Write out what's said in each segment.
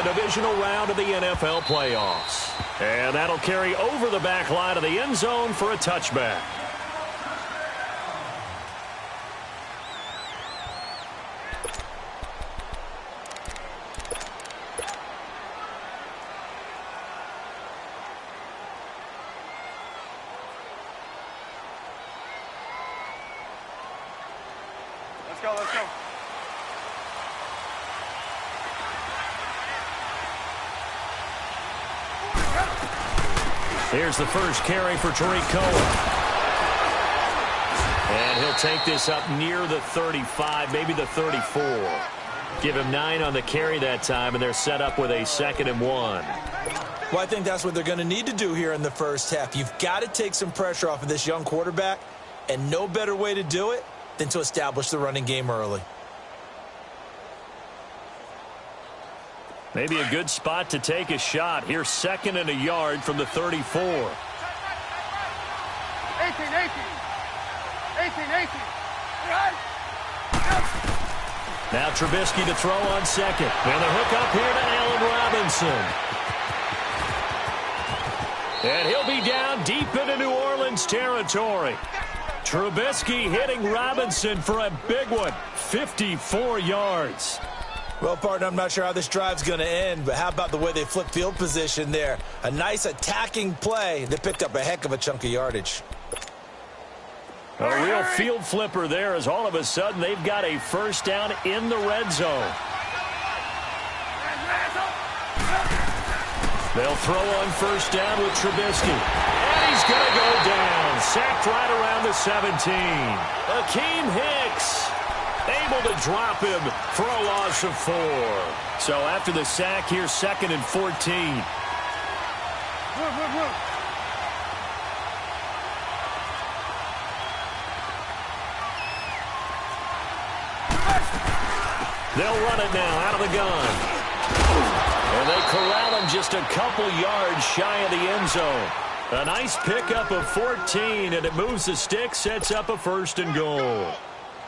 the divisional round of the NFL playoffs. And that'll carry over the back line of the end zone for a touchback. Let's go, let's go. Here's the first carry for Tariq Cohen. And he'll take this up near the 35, maybe the 34. Give him 9 on the carry that time, and they're set up with a 2nd and 1. Well, I think that's what they're going to need to do here in the first half. You've got to take some pressure off of this young quarterback, and no better way to do it than to establish the running game early. Maybe a good spot to take a shot. Here's 2nd and a yard from the 34. 18. Now Trubisky to throw on 2nd. And the hook up here to Allen Robinson. And he'll be down deep into New Orleans territory. Trubisky hitting Robinson for a big one. 54 yards. Well, partner, I'm not sure how this drive's going to end, but how about the way they flip field position there? A nice attacking play that picked up a heck of a chunk of yardage. A real field flipper there as all of a sudden they've got a first down in the red zone. They'll throw on first down with Trubisky. And he's going to go down. Sacked right around the 17. Akeem Hicks able to drop him for a loss of 4. So after the sack, here's 2nd and 14. They'll run it now out of the gun. And they corral him just a couple yards shy of the end zone. A nice pickup of 14, and it moves the stick, sets up a 1st and goal.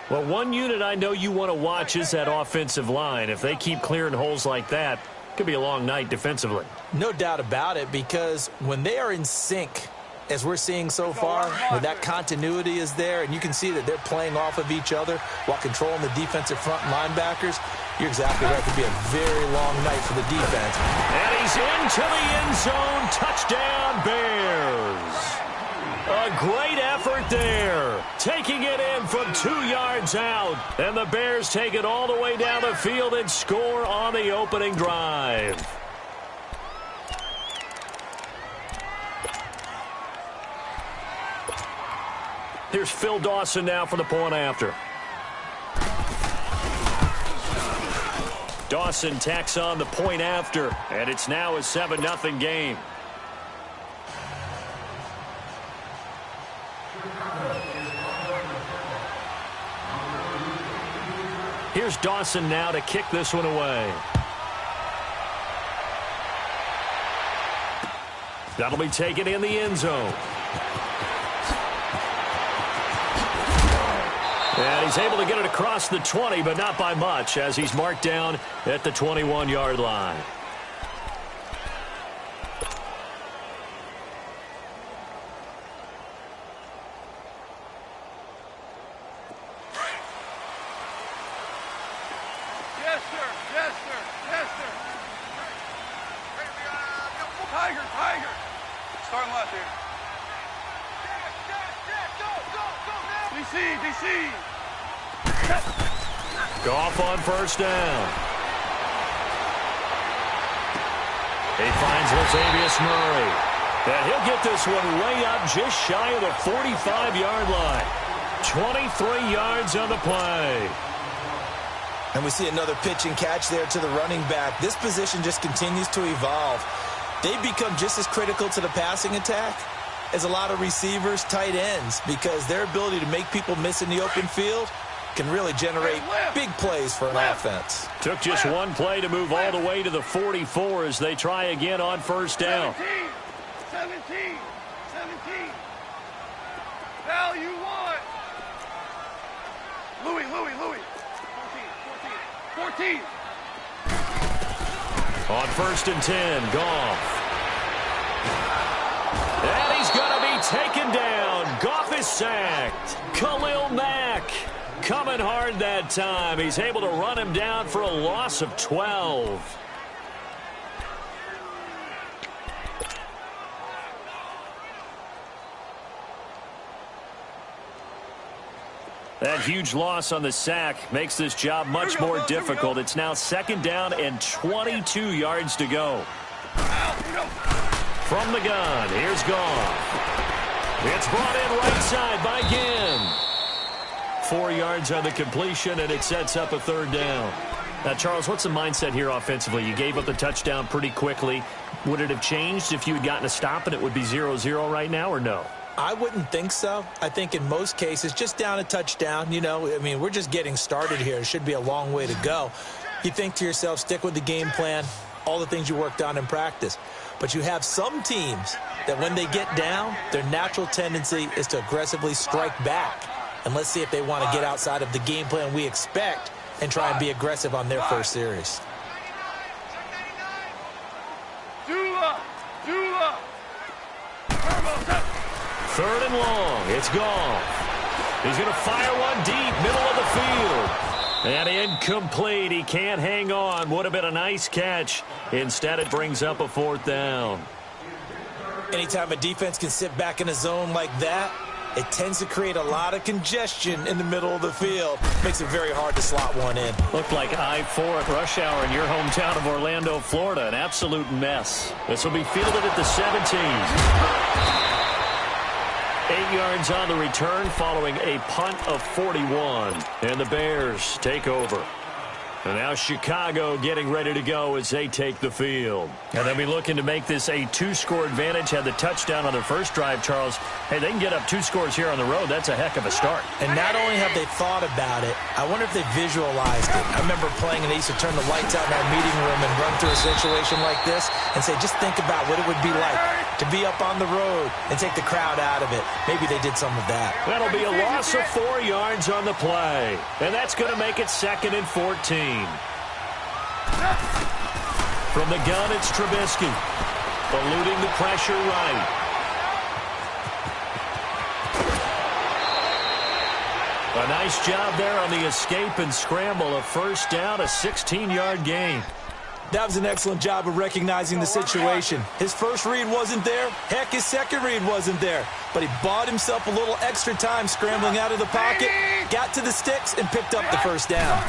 Well, one unit I know you want to watch is that offensive line. If they keep clearing holes like that, it could be a long night defensively. No doubt about it, because when they are in sync, as we're seeing so far, when that continuity is there, and you can see that they're playing off of each other while controlling the defensive front linebackers, you're exactly right. It could be a very long night for the defense. And he's into the end zone. Touchdown, Bears. A great effort there. Taking it in from 2 yards out. And the Bears take it all the way down the field and score on the opening drive. Here's Phil Dawson now for the point after. Dawson tacks on the point after, and it's now a 7-0 game. Here's Dawson now to kick this one away. That'll be taken in the end zone. And he's able to get it across the 20, but not by much, as he's marked down at the 21-yard line. Yes, sir. Yes, sir. Yes, sir. Tiger, Tiger. Starting left here. DC, DC. Goff on first down. He finds Latavius Murray. And he'll get this one way up just shy of the 45-yard line. 23 yards on the play. And we see another pitch and catch there to the running back. This position just continues to evolve. They become just as critical to the passing attack as a lot of receivers, tight ends, because their ability to make people miss in the open field can really generate big plays for an offense. Took just one play to move all the way to the 44 as they try again on first down. 17. Val, you want. Louis. 14. On 1st and 10, Goff. And he's going to be taken down. Goff is sacked. Khalil Mack coming hard that time. He's able to run him down for a loss of 12. That huge loss on the sack makes this job much more difficult. It's now 2nd down and 22 yards to go. From the gun, here's Goff. It's brought in right side by Ginn. 4 yards on the completion, and it sets up a 3rd down. Now, Charles, what's the mindset here offensively? You gave up the touchdown pretty quickly. Would it have changed if you had gotten a stop and it would be 0-0 right now, or no? I wouldn't think so. I think in most cases, just down a touchdown, we're just getting started here. It should be a long way to go. You think to yourself, stick with the game plan, all the things you worked on in practice. But you have some teams that when they get down, their natural tendency is to aggressively strike back. And let's see if they want to get outside of the game plan we expect and try and be aggressive on their first series. Third and long. It's Goff. He's going to fire one deep, middle of the field. And incomplete. He can't hang on. Would have been a nice catch. Instead, it brings up a 4th down. Anytime a defense can sit back in a zone like that, it tends to create a lot of congestion in the middle of the field. Makes it very hard to slot one in. Looked like I-4 at rush hour in your hometown of Orlando, Florida. An absolute mess. This will be fielded at the 17. 8 yards on the return following a punt of 41. And the Bears take over. And now Chicago getting ready to go as they take the field. And they'll be looking to make this a 2-score advantage. Had the touchdown on their first drive, Charles. Hey, they can get up 2 scores here on the road. That's a heck of a start. And not only have they thought about it, I wonder if they visualized it. I remember playing and they used to turn the lights out in our meeting room and run through a situation like this and say, just think about what it would be like to be up on the road and take the crowd out of it. Maybe they did some of that. That'll be a loss of 4 yards on the play. And that's going to make it 2nd and 14. From the gun, it's Trubisky. Eluding the pressure right. A nice job there on the escape and scramble. A 1st down, a 16-yard gain. That was an excellent job of recognizing the situation. His first read wasn't there. Heck, his second read wasn't there. But he bought himself a little extra time scrambling out of the pocket, got to the sticks, and picked up the 1st down.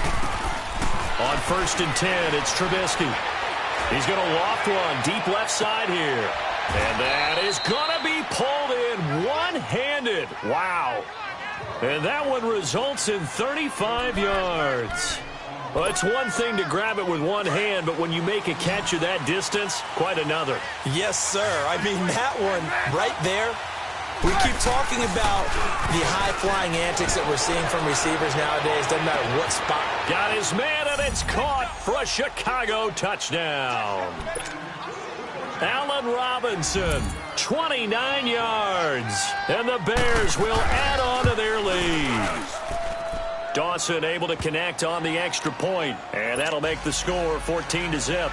On 1st and 10, it's Trubisky. He's going to loft one deep left side here. And that is going to be pulled in one-handed. Wow. And that one results in 35 yards. Well, it's one thing to grab it with one hand, but when you make a catch of that distance, quite another. Yes, sir. I mean, that one right there. We keep talking about the high-flying antics that we're seeing from receivers nowadays. Doesn't matter what spot. Got his man, and it's caught for a Chicago touchdown. Allen Robinson, 29 yards. And the Bears will add on to their lead. Dawson able to connect on the extra point, and that'll make the score 14-0.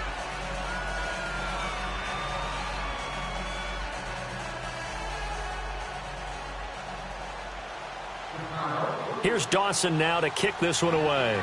Here's Dawson now to kick this one away.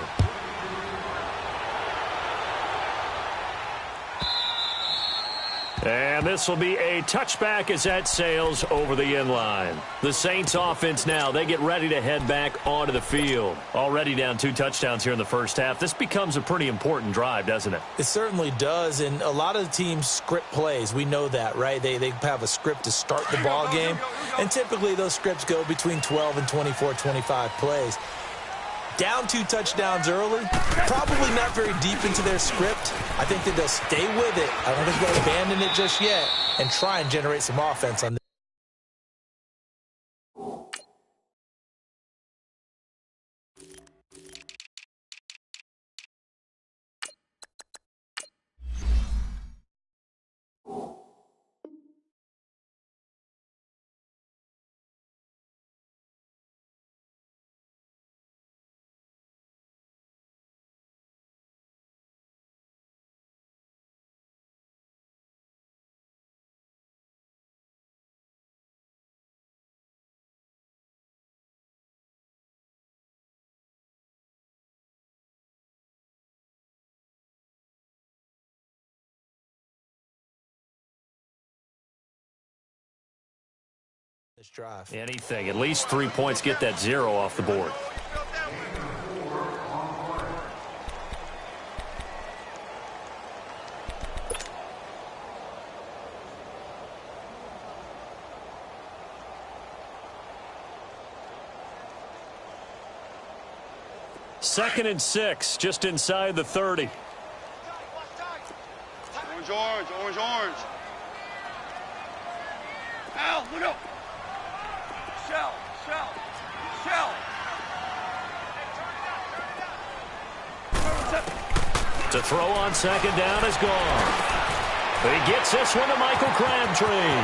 And this will be a touchback as that sails over the end line. The Saints offense now, they get ready to head back onto the field. Already down 2 touchdowns here in the first half. This becomes a pretty important drive, doesn't it? It certainly does, and a lot of the teams script plays. We know that, right? They have a script to start the ball game, and typically those scripts go between 12 and 24, 25 plays. Down 2 touchdowns early, probably not very deep into their script. I think that they'll stay with it. I don't think they'll abandon it just yet and try and generate some offense on this. first drive. Anything. At least 3 points, get that 0 off the board. Second and 6, just inside the 30. Orange, orange, orange, orange. Al, look up. Shell, shell, shell. To throw on second down is gone. He gets this one to Michael Crabtree.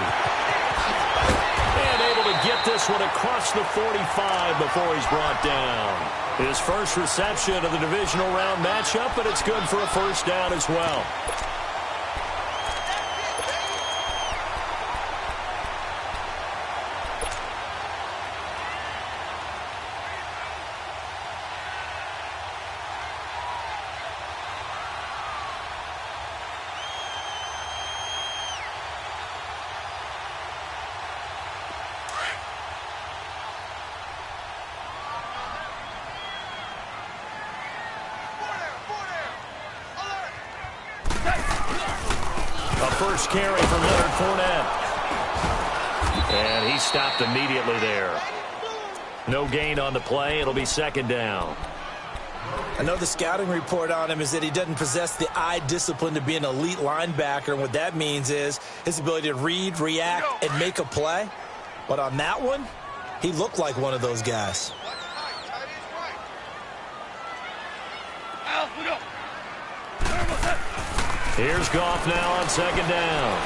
And able to get this one across the 45 before he's brought down. His first reception of the divisional round matchup, but it's good for a first down as well. First carry from Leonard Fournette. And he stopped immediately there. No gain on the play. It'll be second down. I know the scouting report on him is that he doesn't possess the eye discipline to be an elite linebacker. And what that means is his ability to read, react, and make a play. But on that one, he looked like one of those guys. Here's Goff now on second down.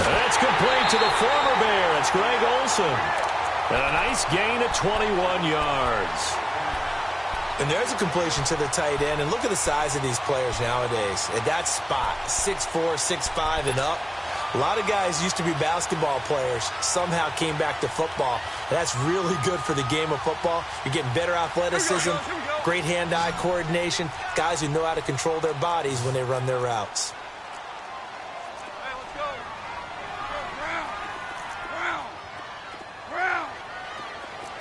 That's complete to the former Bear. It's Greg Olsen. And a nice gain of 21 yards. And there's a completion to the tight end. And look at the size of these players nowadays. At that spot, 6'4", 6'5", and up. A lot of guys used to be basketball players, somehow came back to football. That's really good for the game of football. You're getting better athleticism, great hand-eye coordination, guys who know how to control their bodies when they run their routes. Hey, let's go. Brown. Brown.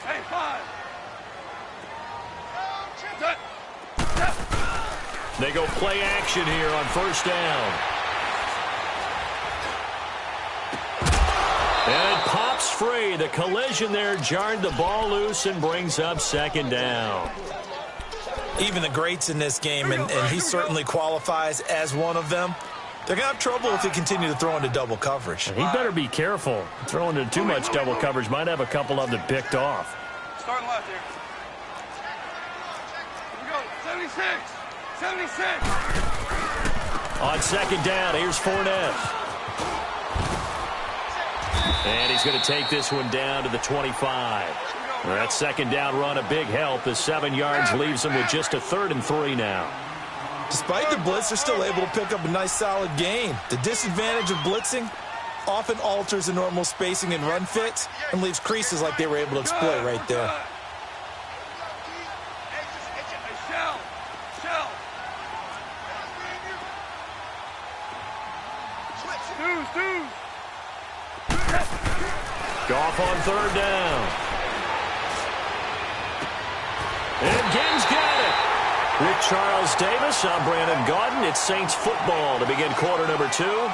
Hey, 5. They go play action here on first down. And it pops free. The collision there jarred the ball loose and brings up second down. Even the greats in this game, and he certainly qualifies as one of them, they're going to have trouble if they continue to throw into double coverage. He better be careful. Throwing into too much double coverage might have a couple of them picked off. Starting left here. Here we go. 76. 76. On second down, here's Fournette. And he's going to take this one down to the 25. That second down run, a big help. The 7 yards leaves them with just a 3rd and 3 now. Despite the blitz, they're still able to pick up a nice, solid gain. The disadvantage of blitzing often alters the normal spacing and run fits and leaves creases like they were able to exploit right there. Goff on third down. And Gibbs got it. With Charles Davis, I'm Brandon Gaudin. It's Saints football to begin quarter number 2.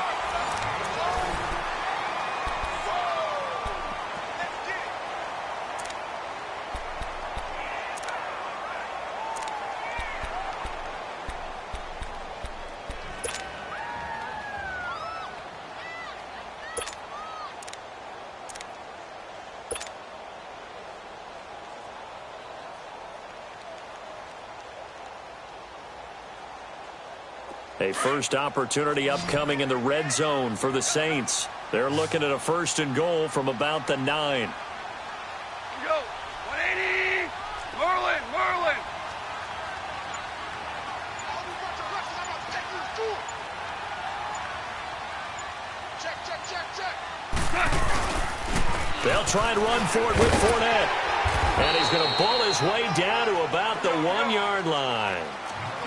A first opportunity upcoming in the red zone for the Saints. They're looking at a 1st and goal from about the 9. Here we go. 180. Merlin. They'll try and run for it with Fournette. And he's going to bull his way down to about the 1-yard line.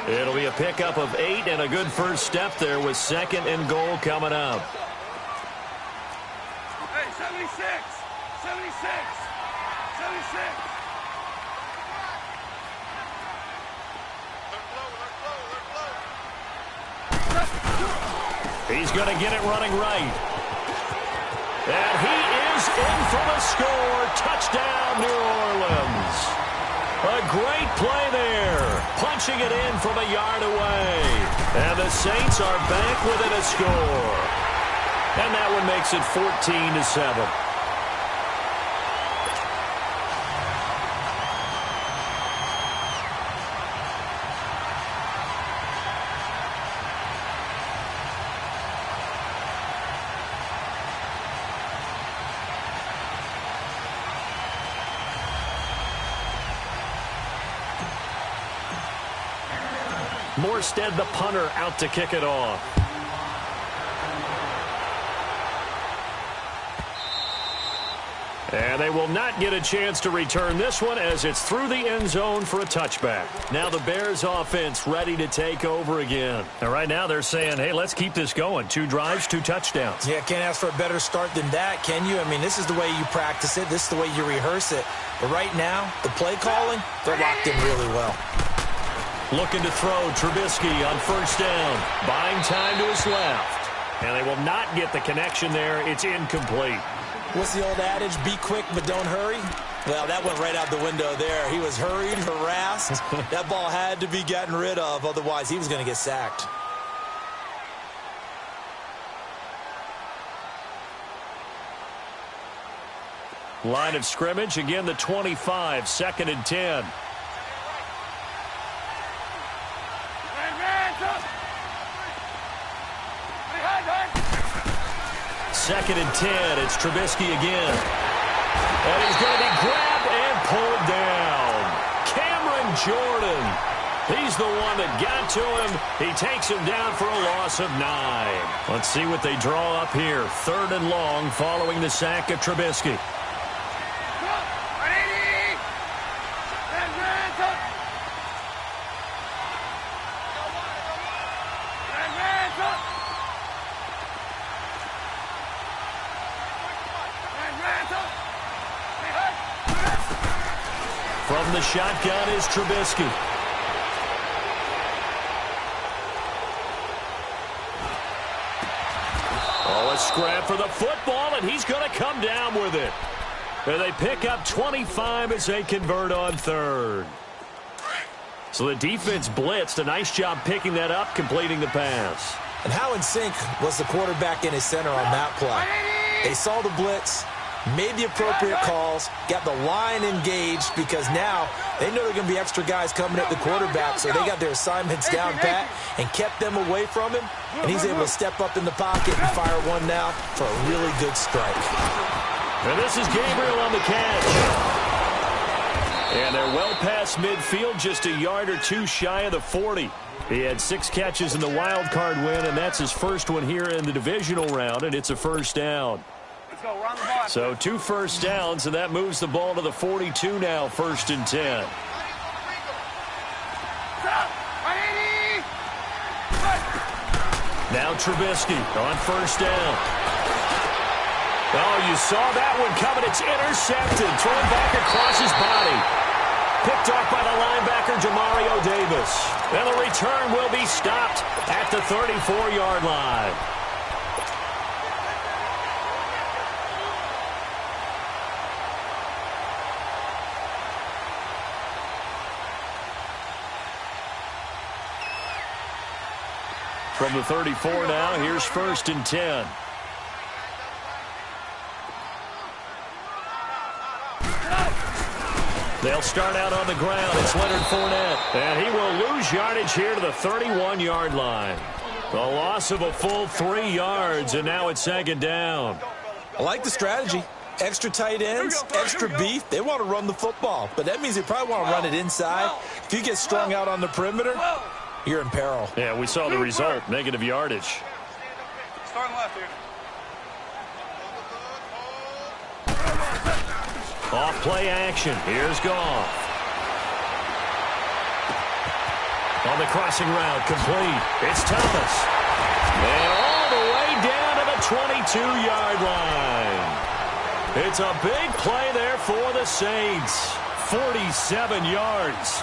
It'll be a pickup of 8 and a good first step there with 2nd and goal coming up. Hey, 76. 76. 76. He's going to get it running right. And he is in for the score. Touchdown, New Orleans. A great play there. Punching it in from a yard away. And the Saints are back within a score. And that one makes it 14-7. Morstead, the punter, out to kick it off. And they will not get a chance to return this one as it's through the end zone for a touchback. Now the Bears offense ready to take over again. And right now they're saying, hey, let's keep this going. 2 drives, 2 touchdowns. Yeah, can't ask for a better start than that, can you? I mean, this is the way you practice it. This is the way you rehearse it. But right now, the play calling, they're locked in really well. Looking to throw, Trubisky on first down. Buying time to his left. And they will not get the connection there. It's incomplete. What's the old adage? Be quick, but don't hurry? Well, that went right out the window there. He was hurried, harassed. That ball had to be gotten rid of. Otherwise, he was going to get sacked. Line of scrimmage, again the 25, 2nd and 10. Second and 10. It's Trubisky again. And he's going to be grabbed and pulled down. Cameron Jordan. He's the one that got to him. He takes him down for a loss of 9. Let's see what they draw up here. 3rd and long following the sack of Trubisky. From the shotgun is Trubisky. Oh, a scrap for the football, and he's going to come down with it. And they pick up 25 as they convert on 3rd. So the defense blitzed. A nice job picking that up, completing the pass. And how in sync was the quarterback and his center on that play? They saw the blitz, made the appropriate calls, got the line engaged because now they know there are going to be extra guys coming at the quarterback, so they got their assignments down pat and kept them away from him, and he's able to step up in the pocket and fire one now for a really good strike. And this is Gabriel on the catch. And they're well past midfield, just a yard or 2 shy of the 40. He had 6 catches in the wild card win, and that's his first one here in the divisional round, and it's a first down. So 2 first downs, and that moves the ball to the 42 now, 1st and 10. Now Trubisky on first down. Oh, you saw that one coming. It's intercepted. Thrown back across his body. Picked off by the linebacker, Jamario Davis. And the return will be stopped at the 34-yard line. From the 34 now, here's 1st and 10. They'll start out on the ground. It's Leonard Fournette. And he will lose yardage here to the 31-yard line. A loss of a full 3 yards, and now it's 2nd down. I like the strategy. Extra tight ends, extra beef. They want to run the football, but that means they probably want to run it inside. If you get strung out on the perimeter, you're in peril. Yeah, we saw the result, negative yardage. Starting left here. Off play action. Here's Goff. On the crossing route, complete. It's Thomas. And all the way down to the 22-yard line. It's a big play there for the Saints. 47 yards.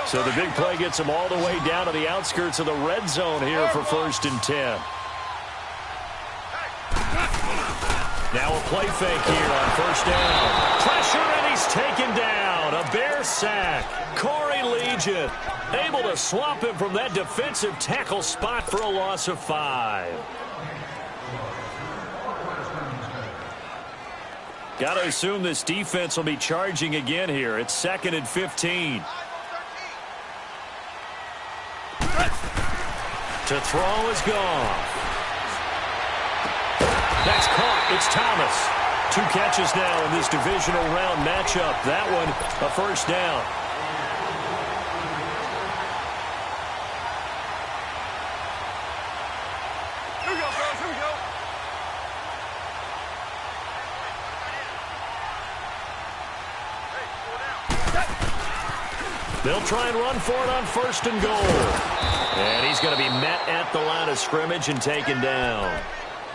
So the big play gets them all the way down to the outskirts of the red zone here for 1st and 10. Now a play fake here on 1st down. Pressure, and he's taken down. A Bear sack. Corey Legion able to swap him from that defensive tackle spot for a loss of 5. Got to assume this defense will be charging again here. It's 2nd and 15. To throw is gone. That's caught. It's Thomas. 2 catches now in this divisional round matchup. That one, a 1st down. Here we go, girls. Here we go. They'll try and run for it on 1st and goal. And he's going to be met at the line of scrimmage and taken down.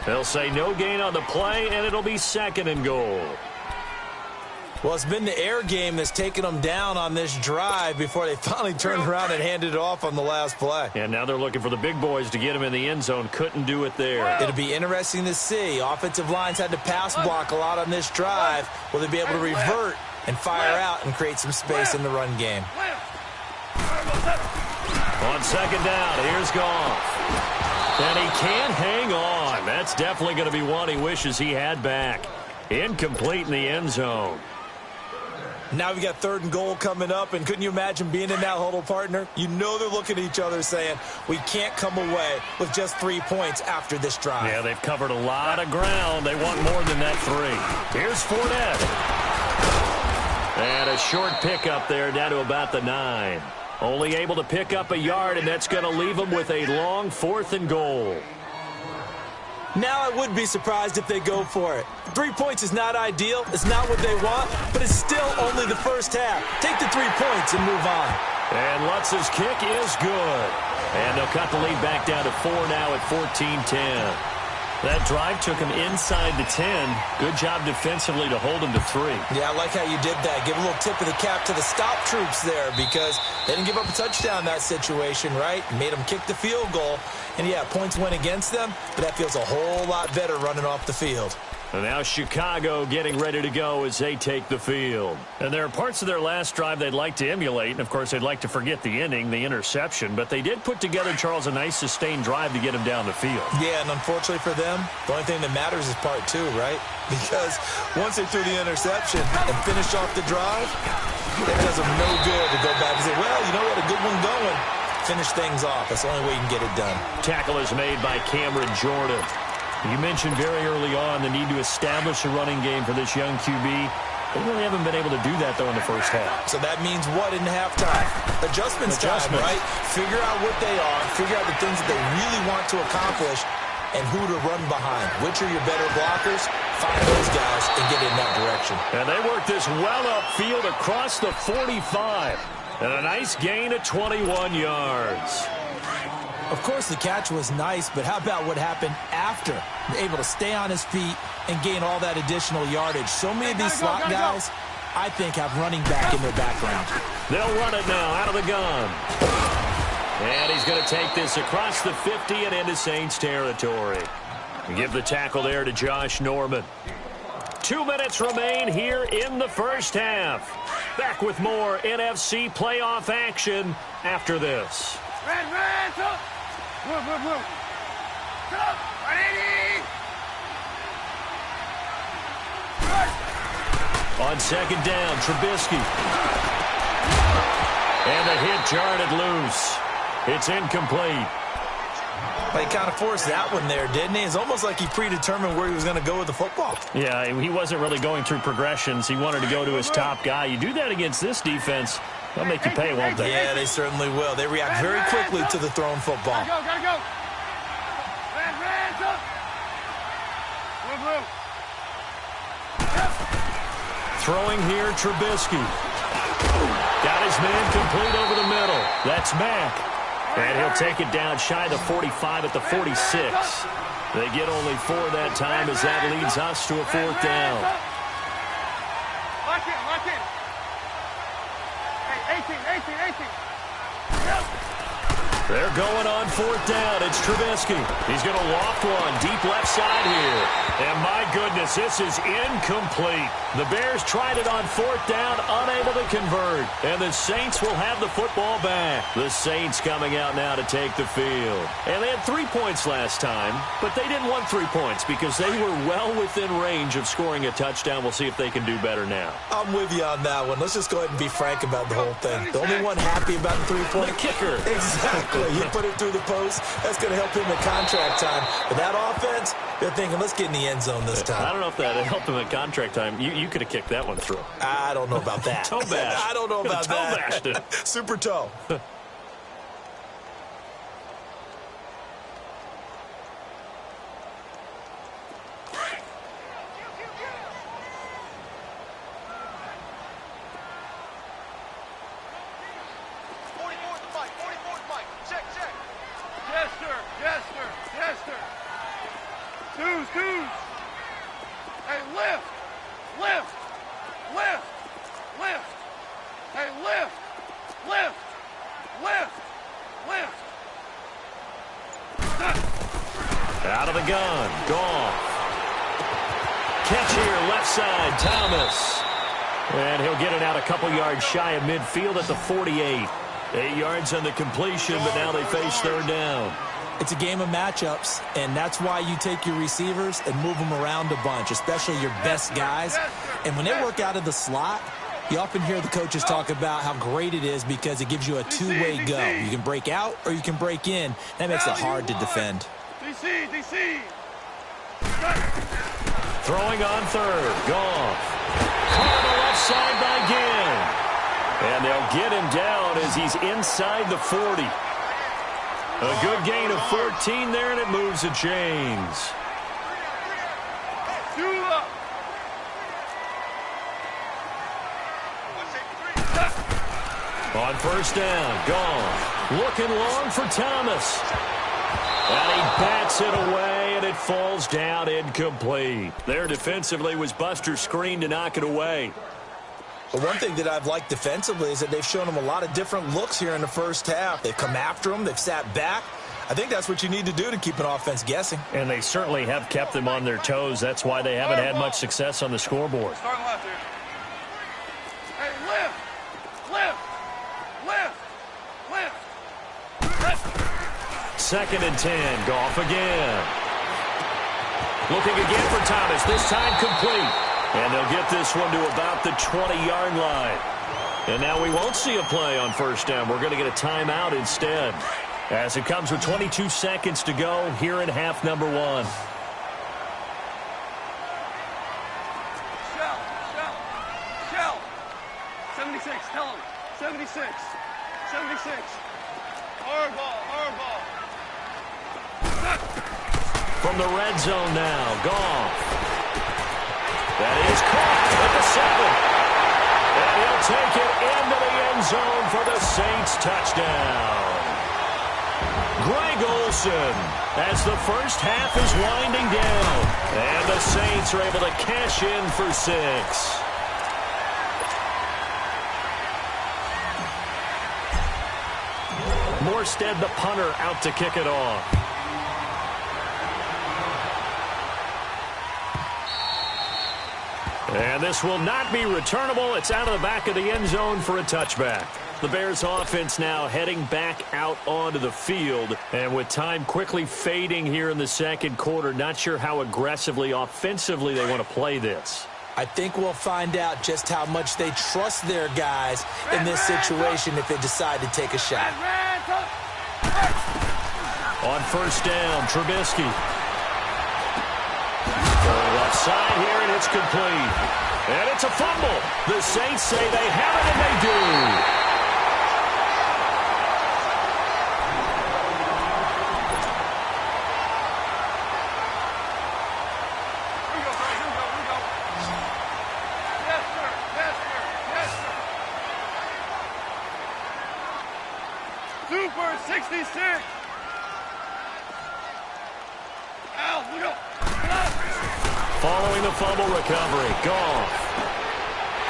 They'll say no gain on the play, and it'll be 2nd and goal. Well, it's been the air game that's taken them down on this drive before they finally turned around and handed it off on the last play. And now they're looking for the big boys to get him in the end zone. Couldn't do it there. It'll be interesting to see. Offensive lines had to pass block a lot on this drive. Will they be able to revert and fire out and create some space in the run game? On 2nd down, here's Goff. And he can't hang on. That's definitely going to be one he wishes he had back. Incomplete in the end zone. Now we got 3rd and goal coming up, and couldn't you imagine being in that huddle, partner? You know they're looking at each other saying, we can't come away with just 3 points after this drive. Yeah, they've covered a lot of ground. They want more than that 3. Here's Fournette. And a short pickup there down to about the 9. Only able to pick up a yard, and that's going to leave them with a long 4th and goal. Now I would be surprised if they go for it. 3 points is not ideal. It's not what they want, but it's still only the first half. Take the 3 points and move on. And Lutz's kick is good. And they'll cut the lead back down to 4 now at 14-10. That drive took him inside the 10. Good job defensively to hold him to 3. Yeah, I like how you did that. Give a little tip of the cap to the stop troops there because they didn't give up a touchdown in that situation, right? Made them kick the field goal. And, yeah, points went against them, but that feels a whole lot better running off the field. And now Chicago getting ready to go as they take the field. And there are parts of their last drive they'd like to emulate. And, of course, they'd like to forget the inning, the interception. But they did put together, Charles, a nice sustained drive to get him down the field. Yeah, and unfortunately for them, the only thing that matters is part 2, right? Because once they threw the interception and finished off the drive, it does them no good to go back and say, well, you know what, a good one going. Finish things off. That's the only way you can get it done. Tackle is made by Cameron Jordan. You mentioned very early on the need to establish a running game for this young QB. They really haven't been able to do that, though, in the first half. So that means what in halftime? Adjustments time, right? Figure out what they are, figure out the things that they really want to accomplish, and who to run behind. Which are your better blockers? Find those guys and get in that direction. And they work this well upfield across the 45. And a nice gain of 21 yards. Of course, the catch was nice, but how about what happened after? Able to stay on his feet and gain all that additional yardage. So many of these slot guys, I think, have running back in their background. They'll run it now out of the gun. And he's going to take this across the 50 and into Saints territory. Give the tackle there to Josh Norman. 2 minutes remain here in the first half. Back with more NFC playoff action after this. Red, up. Blue. Up. Ready. On 2nd down, Trubisky. And the hit jarred loose. It's incomplete. But he kind of forced that one there, didn't he? It's almost like he predetermined where he was going to go with the football. Yeah, he wasn't really going through progressions. He wanted to go to his top guy. You do that against this defense, they'll make you pay, won't they? Yeah, they certainly will. They react very quickly to the thrown football. Gotta go. Red, up. Blue. Throwing here, Trubisky. Got his man complete over the middle. That's Mack. And he'll take it down shy of the 45 at the 46. They get only 4 that time as that leads us to a 4th down. Lock in, lock in. Hey, 18. They're going on 4th down. It's Trubisky. He's going to loft one deep left side here. And my goodness, this is incomplete. The Bears tried it on 4th down, unable to convert. And the Saints will have the football back. The Saints coming out now to take the field. And they had 3 points last time, but they didn't want 3 points because they were well within range of scoring a touchdown. We'll see if they can do better now. I'm with you on that one. Let's just go ahead and be frank about the whole thing. The only one happy about the 3-point. The kicker. Exactly. You put it through the post. That's going to help him in contract time. But that offense, they're thinking, let's get in the end zone this time. I don't know if that helped him at contract time. You could have kicked that one through. I don't know about that. Toe bash. I don't know about toe that. bashed. Super toe. Twos. Hey, lift. Hey, lift. Out of the gun. Goff. Catch here, left side, Thomas. And he'll get it out a couple yards shy of midfield at the 48. 8 yards on the completion, but now they face 3rd down. It's a game of matchups, and that's why you take your receivers and move them around a bunch, especially your best guys. And when they work out of the slot, you often hear the coaches talk about how great it is because it gives you a two-way go. You can break out or you can break in. That makes it hard to defend. DC. Throwing on 3rd. Goff. Caught on the left side by Ginn. And they'll get him down as he's inside the 40. A good gain of 14 there, and it moves the chains. On 1st down, Goff. Looking long for Thomas. And he bats it away, and it falls down incomplete. There defensively was Buster's screen to knock it away. But one thing that I've liked defensively is that they've shown them a lot of different looks here in the first half. They've come after them. They've sat back. I think that's what you need to do to keep an offense guessing. And they certainly have kept them on their toes. That's why they haven't had much success on the scoreboard. Starting left here. Hey, lift. 2nd and 10. Goff again. Looking again for Thomas. This time complete. And they'll get this one to about the 20-yard line. And now we won't see a play on 1st down. We're going to get a timeout instead. As it comes with 22 seconds to go here in half number 1. Shell. 76, tell him. 76. Hard ball. From the red zone now, Goff. That is caught at the 7. And he'll take it into the end zone for the Saints touchdown. Greg Olsen as the first half is winding down. And the Saints are able to cash in for 6. Morstead, the punter, out to kick it off. And this will not be returnable. It's out of the back of the end zone for a touchback. The Bears offense now heading back out onto the field. And with time quickly fading here in the 2nd quarter, not sure how aggressively, offensively they want to play this. I think we'll find out just how much they trust their guys in this situation if they decide to take a shot. On 1st down, Trubisky. Left side here, and it's complete. And it's a fumble. The Saints say they have it, and they do. Super 66. Al, look up. Following the fumble recovery, Goff.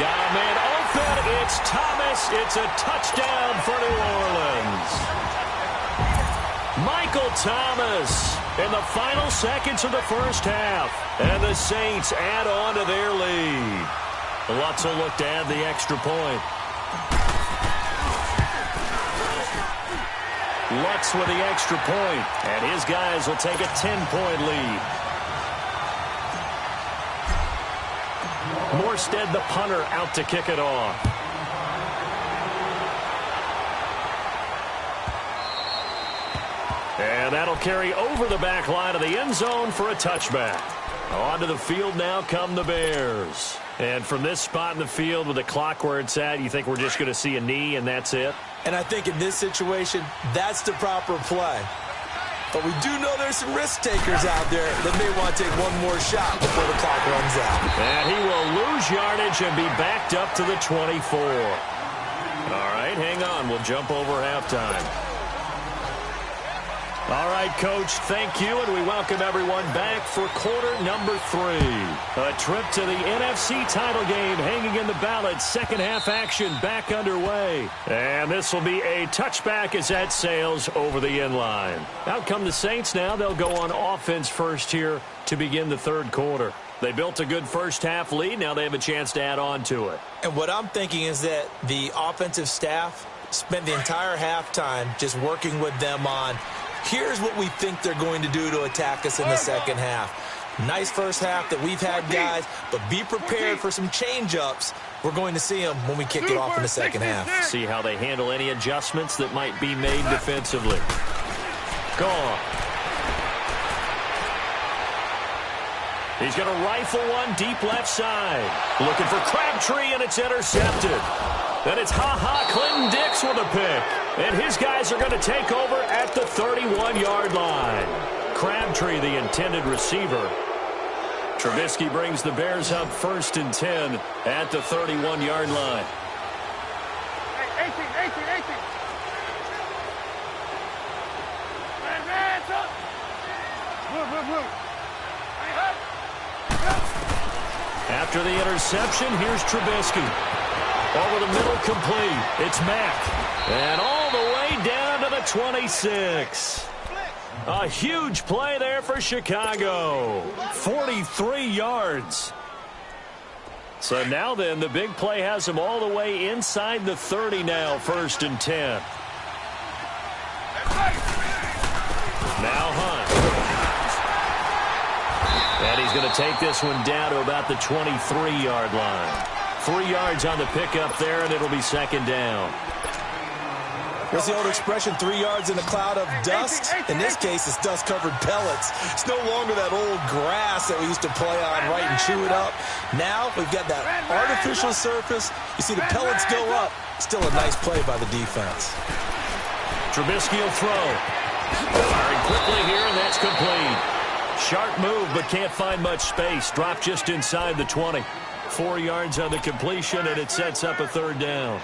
Got a man open. It's Thomas. It's a touchdown for New Orleans. Michael Thomas in the final seconds of the first half. And the Saints add on to their lead. Lutz will look to add the extra point. Lutz with the extra point, and his guys will take a 10-point lead. Morstead, the punter, out to kick it off. And that'll carry over the back line of the end zone for a touchback. Onto the field now come the Bears. And from this spot in the field with the clock where it's at, you think we're just going to see a knee and that's it? And I think in this situation, that's the proper play. But we do know there's some risk takers out there that may want to take one more shot before the clock runs out. And he will lose yardage and be backed up to the 24. All right, hang on. We'll jump over halftime. All right, Coach, thank you, and we welcome everyone back for quarter number 3. A trip to the NFC title game hanging in the balance. Second half action back underway. And this will be a touchback as that sails over the end line. Out come the Saints now. They'll go on offense first here to begin the third quarter. They built a good first half lead. Now they have a chance to add on to it. And what I'm thinking is that the offensive staff spent the entire halftime just working with them on here's what we think they're going to do to attack us in the second half. Nice first half that we've had, guys, but be prepared for some change-ups. We're going to see them when we kick it off in the second half. See how they handle any adjustments that might be made defensively. Gone. He's going to rifle one deep left side. Looking for Crabtree, and it's intercepted. Then it's Clinton Dix with a pick. And his guys are going to take over at the 31-yard line. Crabtree, the intended receiver. Trubisky brings the Bears up 1st and 10 at the 31-yard line. Hey, 18. Hands up. Move. After the interception, here's Trubisky. Over the middle, complete. It's Mack. And all the way down to the 26. A huge play there for Chicago. 43 yards. So now then, the big play has them all the way inside the 30 now, 1st and 10. Now Hunt. And he's going to take this one down to about the 23-yard line. 3 yards on the pickup there, and it'll be 2nd down. What's the old expression, 3 yards in a cloud of dust? In this case, it's dust-covered pellets. It's no longer that old grass that we used to play on, right, and chew it up. Now we've got that artificial surface. You see the pellets go up. Still a nice play by the defense. Trubisky will throw. Firing quickly here, and that's complete. Sharp move, but can't find much space. Dropped just inside the 20. 4 yards on the completion, and it sets up a 3rd down.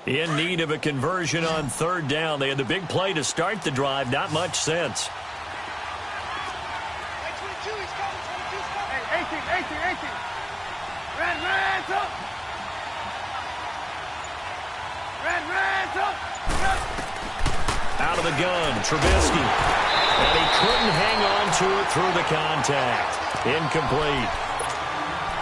In need of a conversion on 3rd down. They had the big play to start the drive. Not much sense. Hey, 18. Red up. Out of the gun, Trubisky. And he couldn't hang on to it through the contact. Incomplete.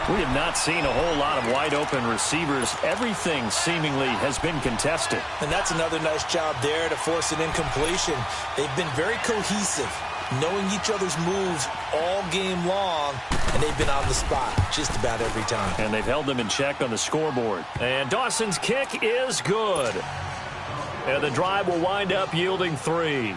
We have not seen a whole lot of wide-open receivers. Everything seemingly has been contested. And that's another nice job there to force an incompletion. They've been very cohesive, knowing each other's moves all game long, and they've been on the spot just about every time. And they've held them in check on the scoreboard. And Dawson's kick is good. And the drive will wind up yielding 3.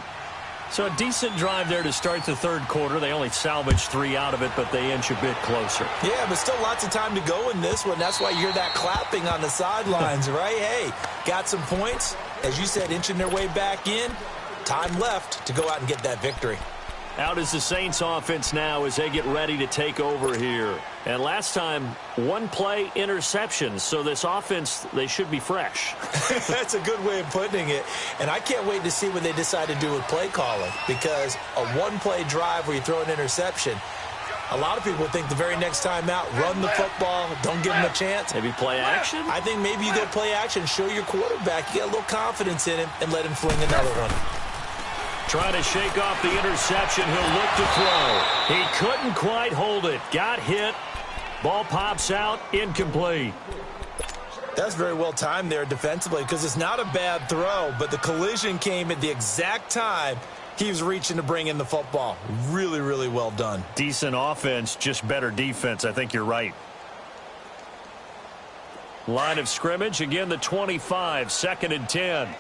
So a decent drive there to start the 3rd quarter. They only salvaged 3 out of it, but they inch a bit closer. Yeah, but still lots of time to go in this one. That's why you hear that clapping on the sidelines, right? Hey, got some points. As you said, inching their way back in. Time left to go out and get that victory. Out is the Saints offense now as they get ready to take over here. And last time, one play interception. So this offense, they should be fresh. That's a good way of putting it. And I can't wait to see what they decide to do with play calling, because a one-play drive where you throw an interception, a lot of people think the very next time out, run the football, don't give them a chance. Maybe play action? I think maybe you go play action, show your quarterback, you get a little confidence in him, and let him fling another one. Trying to shake off the interception. He'll look to throw. He couldn't quite hold it. Got hit. Ball pops out. Incomplete. That's very well timed there defensively, because it's not a bad throw, but the collision came at the exact time he was reaching to bring in the football. Really, really well done. Decent offense, just better defense. I think you're right. Line of scrimmage. Again, the 25. 2nd and 10.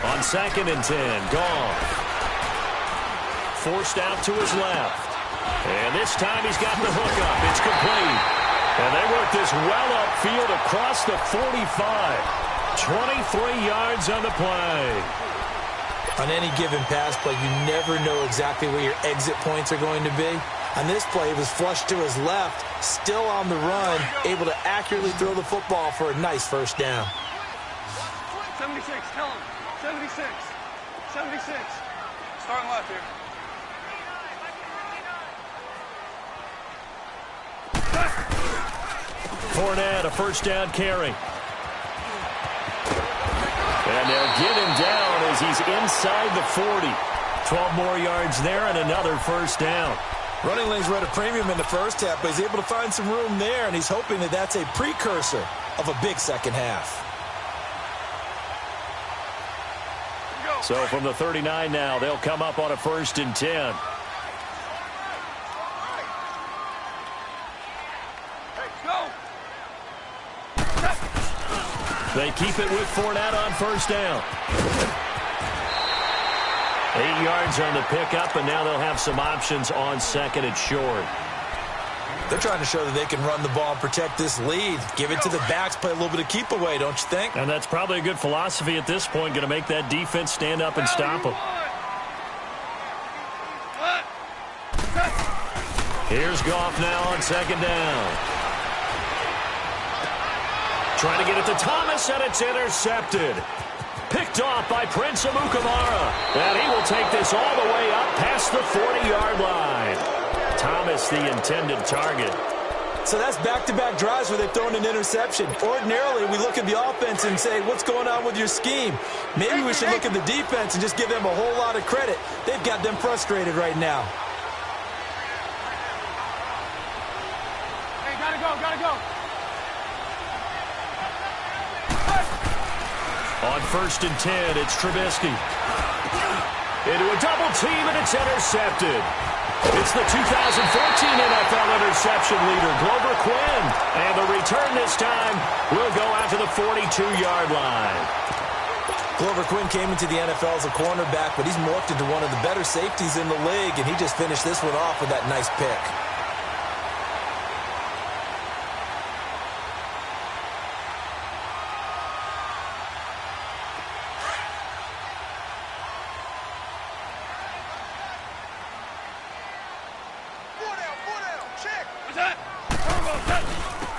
On 2nd and 10, Goff. Forced out to his left. And this time he's got the hook up. It's complete. And they work this well upfield across the 45. 23 yards on the play. On any given pass play, you never know exactly where your exit points are going to be. On this play, it was flushed to his left, still on the run, able to accurately throw the football for a nice first down. 76, tell him. 76. 76. Starting left here. Fournette, a first down carry. And they'll get him down as he's inside the 40. 12 more yards there and another first down. Running lanes were at a premium in the first half, but he's able to find some room there, and he's hoping that that's a precursor of a big second half. So from the 39 now, they'll come up on a 1st and 10. They keep it with Fournette on first down. 8 yards on the pickup, and now they'll have some options on 2nd and short. They're trying to show that they can run the ball and protect this lead. Give it to the backs, play a little bit of keep away, don't you think? And that's probably a good philosophy at this point, going to make that defense stand up and stop them. Here's Goff now on 2nd down. Trying to get it to Thomas, and it's intercepted. Picked off by Prince Amukamara. And he will take this all the way up past the 40-yard line. Thomas, the intended target. So that's back-to-back drives where they've thrown an interception. Ordinarily, we look at the offense and say, what's going on with your scheme? Maybe we should look at the defense and just give them a whole lot of credit. They've got them frustrated right now. Hey, gotta go, gotta go. On 1st and 10, it's Trubisky. Into a double team, and it's intercepted. It's the 2014 NFL interception leader, Glover Quinn. And the return this time will go out to the 42-yard line. Glover Quinn came into the NFL as a cornerback, but he's morphed into one of the better safeties in the league, and he just finished this one off with that nice pick.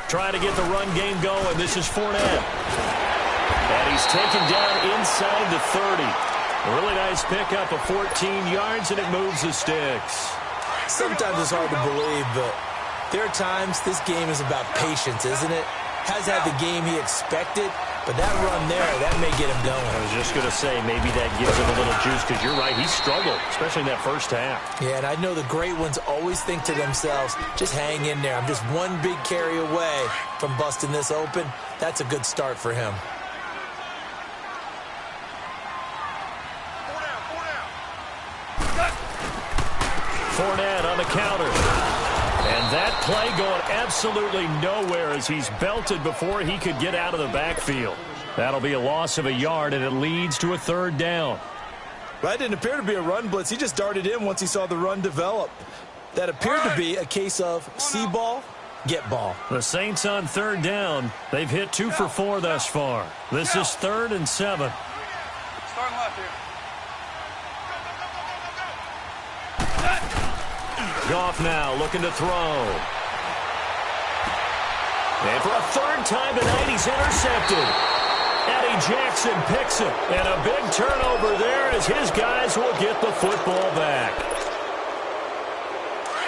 Trying to get the run game going. This is Fournette. And he's taken down inside the 30. A really nice pickup of 14 yards, and it moves the sticks. Sometimes it's hard to believe, but there are times this game is about patience, isn't it? Has had the game he expected, but that run there, that may get him going. I was just going to say, maybe that gives him a little juice, because you're right, he struggled, especially in that first half. Yeah, and I know the great ones always think to themselves, just hang in there. I'm just one big carry away from busting this open. That's a good start for him. Fournette on the counter. And that play going absolutely nowhere as he's belted before he could get out of the backfield. That'll be a loss of a yard, and it leads to a 3rd down. Well, that didn't appear to be a run blitz. He just darted in once he saw the run develop. That appeared to be a case of see ball, get ball. The Saints on 3rd down. They've hit 2 for 4 thus far. This is 3rd and 7. left here. Goff now looking to throw. And for a third time tonight, he's intercepted. Eddie Jackson picks it. And a big turnover there as his guys will get the football back.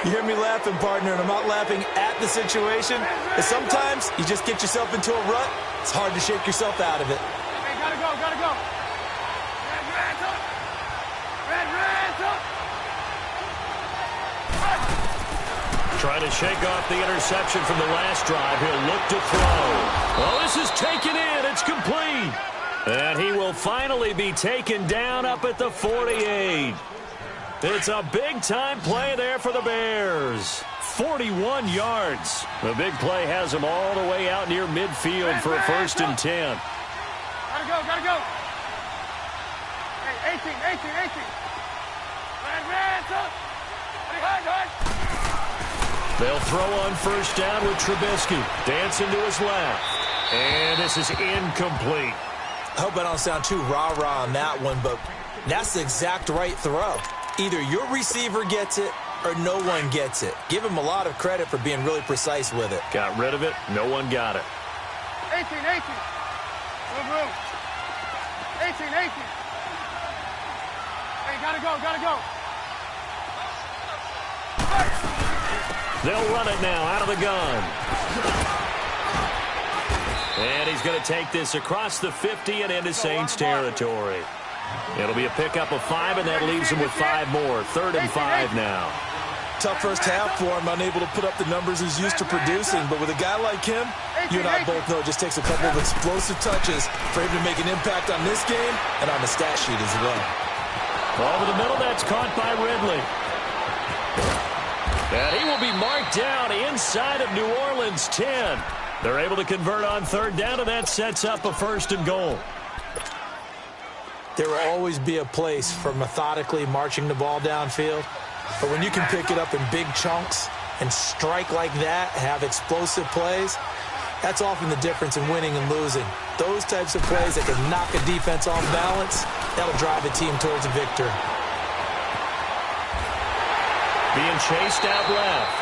You hear me laughing, partner, and I'm not laughing at the situation. But sometimes you just get yourself into a rut. It's hard to shake yourself out of it. Hey, gotta go, gotta go. Red Ransom. Trying to shake off the interception from the last drive. He'll look to throw. Oh, this is taken in. It's complete. And he will finally be taken down up at the 48. It's a big-time play there for the Bears. 41 yards. The big play has him all the way out near midfield for a 1st and 10. Gotta go, gotta go. Hey, 18. Red Ransom. Hide. They'll throw on 1st down with Trubisky. Dancing to his left. And this is incomplete. I hope I don't sound too rah-rah on that one, but that's the exact right throw. Either your receiver gets it or no one gets it. Give him a lot of credit for being really precise with it. Got rid of it. No one got it. 18. Room. 18. Hey, gotta go. They'll run it now out of the gun. And he's going to take this across the 50 and into Saints territory. It'll be a pickup of 5, and that leaves him with 5 more. 3rd and 5 now. Tough first half for him, unable to put up the numbers he's used to producing. But with a guy like him, you and I both know it just takes a couple of explosive touches for him to make an impact on this game and on the stat sheet as well. Over the middle, that's caught by Ridley. And he will be marked down inside of New Orleans 10. They're able to convert on 3rd down, and that sets up a 1st and goal. There will always be a place for methodically marching the ball downfield. But when you can pick it up in big chunks and strike like that, have explosive plays, that's often the difference in winning and losing. Those types of plays that can knock a defense off balance, that'll drive a team towards a victory. Being chased out left.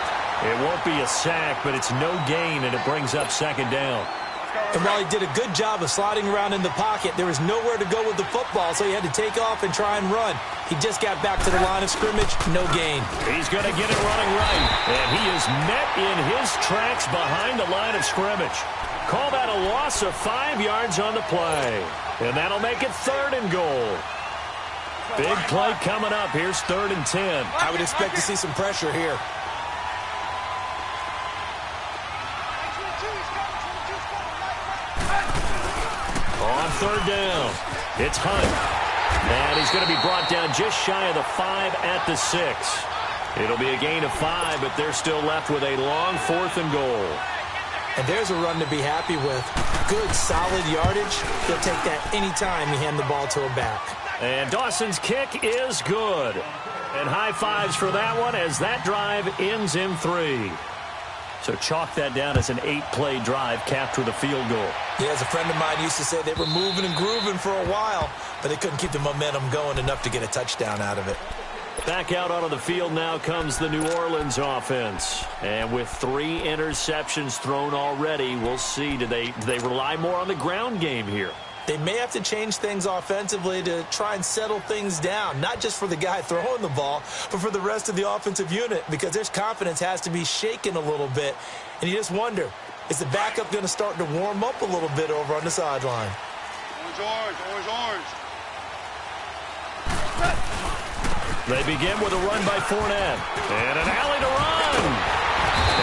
It won't be a sack, but it's no gain, and it brings up 2nd down. And while he did a good job of sliding around in the pocket, there was nowhere to go with the football, so he had to take off and try and run. He just got back to the line of scrimmage, no gain. He's going to get it running right, and he is met in his tracks behind the line of scrimmage. Call that a loss of 5 yards on the play, and that'll make it 3rd and goal. Big play coming up. Here's 3rd and 10. I would expect to see some pressure here. On 3rd down, it's Hunt. And he's going to be brought down just shy of the 5 at the 6. It'll be a gain of 5, but they're still left with a long 4th and goal. And there's a run to be happy with. Good, solid yardage. He'll take that any time you hand the ball to a back. And Dawson's kick is good. And high fives for that one as that drive ends in 3. So chalk that down as an 8-play drive capped with a field goal. Yeah, as a friend of mine used to say, they were moving and grooving for a while, but they couldn't keep the momentum going enough to get a touchdown out of it. Back out onto the field now comes the New Orleans offense. And with 3 interceptions thrown already, we'll see. Do they rely more on the ground game here? They may have to change things offensively to try and settle things down, not just for the guy throwing the ball, but for the rest of the offensive unit, because their confidence has to be shaken a little bit. And you just wonder, is the backup going to start to warm up a little bit over on the sideline? Orange. They begin with a run by Fournette. And an alley to run.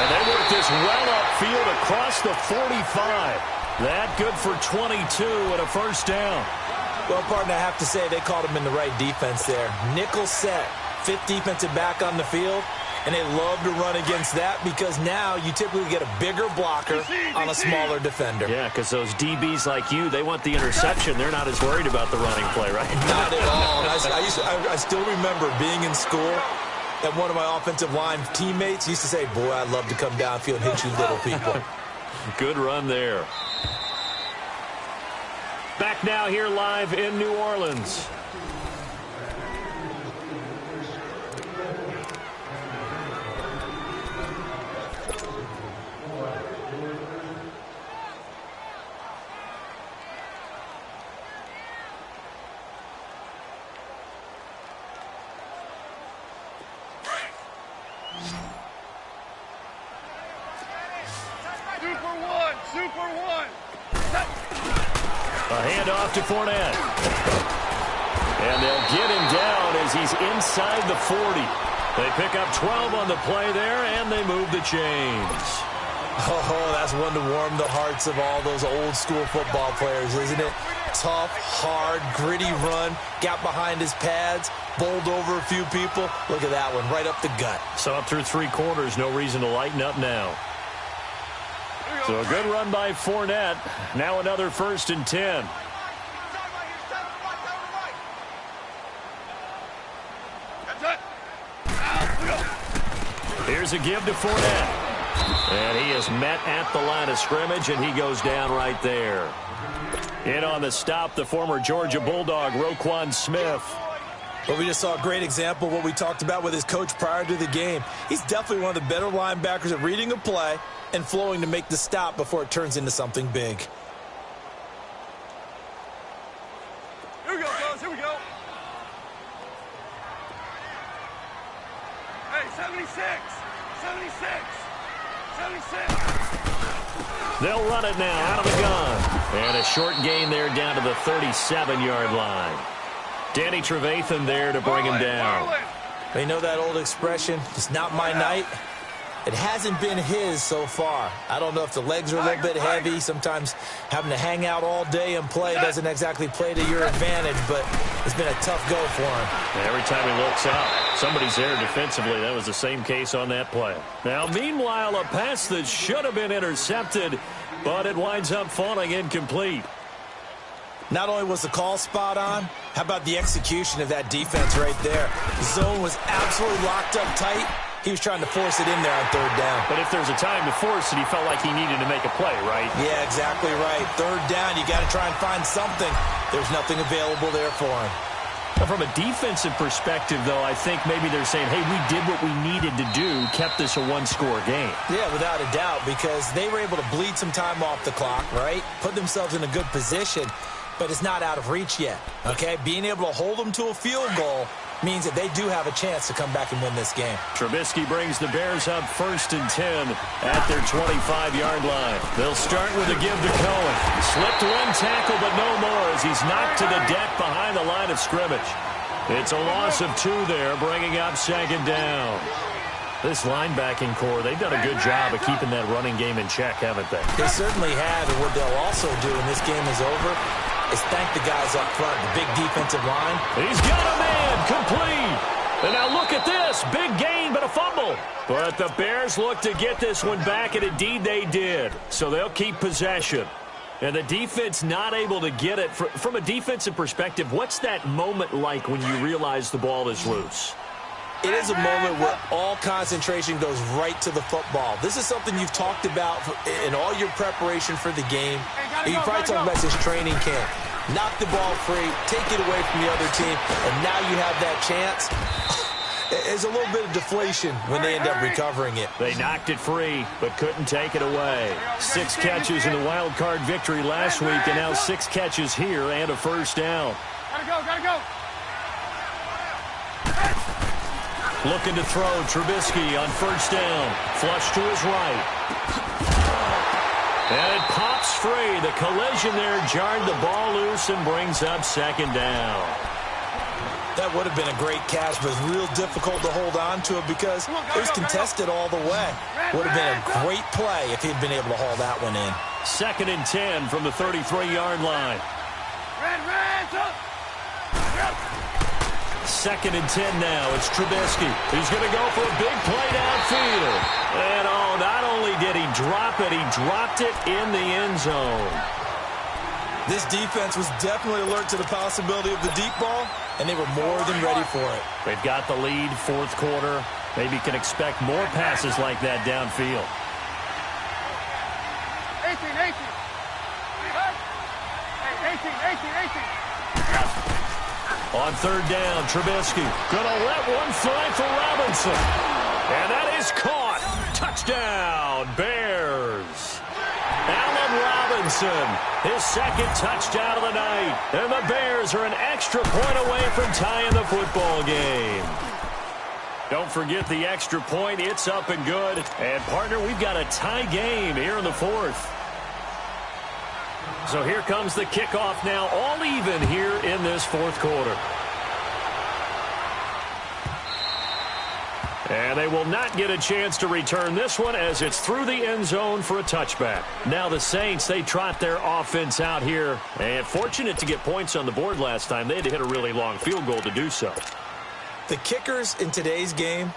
And they work this well upfield across the 45. That good for 22 and a 1st down. Well, partner, I have to say they called him in the right defense there. Nickel set, 5th defensive back on the field, and they love to run against that because now you typically get a bigger blocker on a smaller defender. Yeah, because those DBs like you, they want the interception. They're not as worried about the running play, right? Not at all. I still remember being in school, and one of my offensive line teammates used to say, boy, I'd love to come downfield and hit you little people. Good run there. Back now here live in New Orleans. Super one. A handoff to Fournette. And they'll get him down as he's inside the 40. They pick up 12 on the play there, and they move the chains. Oh, that's one to warm the hearts of all those old-school football players, isn't it? Tough, hard, gritty run, got behind his pads, bowled over a few people. Look at that one, right up the gut. So up through 3 quarters, no reason to lighten up now. So a good run by Fournette. Now another 1st and 10. Here's a give to Fournette. And he is met at the line of scrimmage, and he goes down right there. In on the stop, the former Georgia Bulldog, Roquan Smith. But we just saw a great example of what we talked about with his coach prior to the game. He's definitely one of the better linebackers at reading a play and flowing to make the stop before it turns into something big. Here we go, fellas. Here we go. Hey, 76. 76. 76. They'll run it now out of the gun. And a short gain there down to the 37-yard line. Danny Trevathan there to bring him down. They know that old expression, it's not my night. It hasn't been his so far. I don't know if the legs are a little bit heavy. Sometimes having to hang out all day and play doesn't exactly play to your advantage, but it's been a tough go for him. Every time he looks out, somebody's there defensively. That was the same case on that play. Now, meanwhile, a pass that should have been intercepted, but it winds up falling incomplete. Not only was the call spot on, how about the execution of that defense right there? The zone was absolutely locked up tight. He was trying to force it in there on 3rd down. But if there's a time to force it, he felt like he needed to make a play, right? Yeah, exactly right. 3rd down, you got to try and find something. There's nothing available there for him. From a defensive perspective, though, I think maybe they're saying, hey, we did what we needed to do, kept this a one-score game. Yeah, without a doubt, because they were able to bleed some time off the clock, right? Put themselves in a good position, but it's not out of reach yet, okay? Being able to hold them to a field goal means that they do have a chance to come back and win this game. Trubisky brings the Bears up 1st and 10 at their 25-yard line. They'll start with a give to Cohen. Slipped one tackle, but no more as he's knocked to the deck behind the line of scrimmage. It's a loss of 2 there, bringing up 2nd down. This linebacking core, they've done a good job of keeping that running game in check, haven't they? They certainly have, and what they'll also do when this game is over is thank the guys up front, the big defensive line. He's got a man, complete. And now look at this, big gain, but a fumble. But the Bears look to get this one back, and indeed they did. So they'll keep possession. And the defense not able to get it. From a defensive perspective, what's that moment like when you realize the ball is loose? It is a moment where all concentration goes right to the football. This is something you've talked about in all your preparation for the game. You probably talked about this training camp. Knock the ball free, take it away from the other team, and now you have that chance. There's a little bit of deflation when they end up recovering it. They knocked it free, but couldn't take it away. 6 catches in the wild card victory last week, and now 6 catches here and a 1st down. Gotta go, gotta go. Looking to throw, Trubisky on 1st down. Flush to his right. And it pops free. The collision there jarred the ball loose and brings up 2nd down. That would have been a great catch, but it's real difficult to hold on to it because it was contested all the way. Would have been a great play if he'd been able to haul that one in. 2nd and 10 from the 33-yard line. Red, 2nd and 10 now. It's Trubisky. He's going to go for a big play downfield. And oh, not only did he drop it, he dropped it in the end zone. This defense was definitely alert to the possibility of the deep ball, and they were more than ready for it. They've got the lead, 4th quarter. Maybe can expect more passes like that downfield. 18. 18. On 3rd down, Trubisky gonna let one fly for Robinson. And that is caught. Touchdown, Bears. Allen Robinson, his 2nd touchdown of the night. And the Bears are an extra point away from tying the football game. Don't forget the extra point. It's up and good. And, partner, we've got a tie game here in the fourth. So here comes the kickoff now, all even here in this fourth quarter. And they will not get a chance to return this one as it's through the end zone for a touchback. Now the Saints, they trot their offense out here. And fortunate to get points on the board last time. They had to hit a really long field goal to do so. The kickers in today's game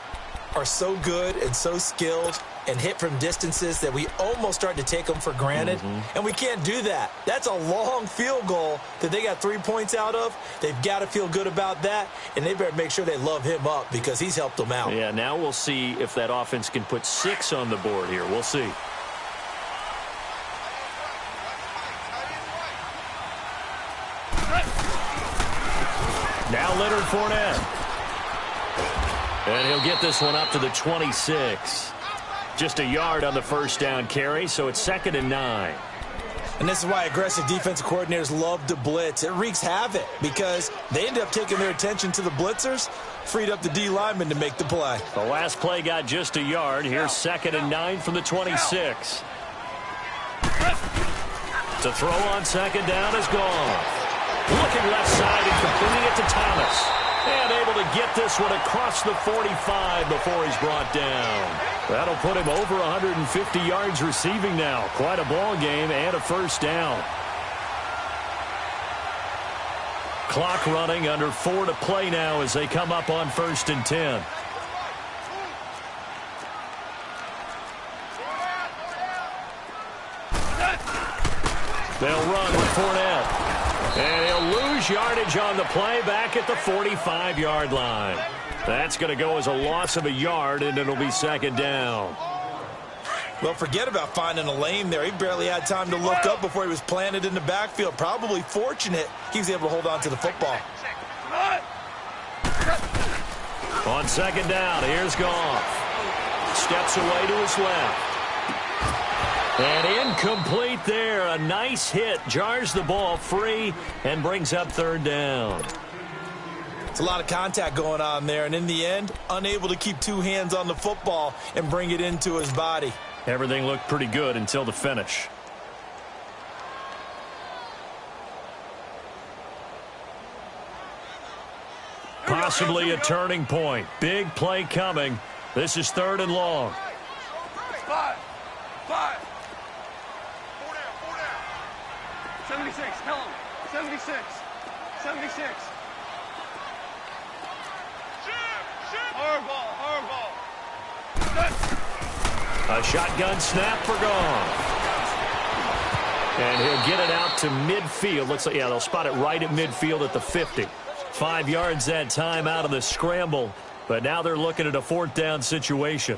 are so good and so skilled and hit from distances that we almost start to take them for granted. And we can't do that. That's a long field goal that they got 3 points out of. They've got to feel good about that, and they better make sure they love him up because he's helped them out. Yeah, now we'll see if that offense can put 6 on the board here. We'll see. Now Leonard Fournette. And he'll get this one up to the 26. Just a yard on the first down carry, so it's 2nd and 9. And this is why aggressive defensive coordinators love to blitz. It wreaks havoc because they end up taking their attention to the blitzers, freed up the D lineman to make the play. The last play got just a yard. Here's 2nd and 9 from the 26. To throw on 2nd down is gone. Looking left side and completing it to Thomas. And able to get this one across the 45 before he's brought down. That'll put him over 150 yards receiving now. Quite a ball game and a first down. Clock running, under 4 to play now as they come up on 1st and 10. They'll run with Fournette. And he'll lose yardage on the play back at the 45-yard line. That's going to go as a loss of a yard, and it'll be 2nd down. Well, forget about finding a lane there. He barely had time to look up before he was planted in the backfield. Probably fortunate he was able to hold on to the football. On 2nd down, here's Goff. Steps away to his left. And incomplete there. A nice hit. Jars the ball free and brings up 3rd down. It's a lot of contact going on there. And in the end, unable to keep 2 hands on the football and bring it into his body. Everything looked pretty good until the finish. Possibly a turning point. Big play coming. This is 3rd and long. 5. 76, tell him. 76. 76. Hardball. A shotgun snap for Goff. And he'll get it out to midfield. Looks like, yeah, they'll spot it right at midfield at the 50. 5 yards that time out of the scramble. But now they're looking at a 4th down situation.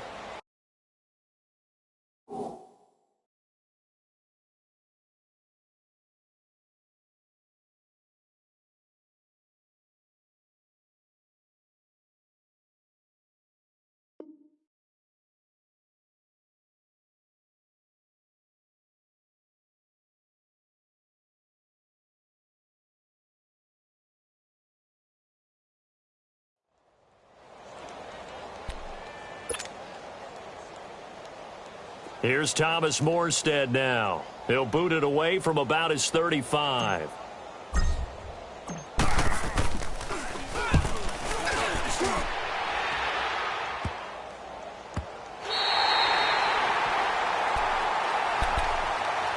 Here's Thomas Morstead now. He'll boot it away from about his 35.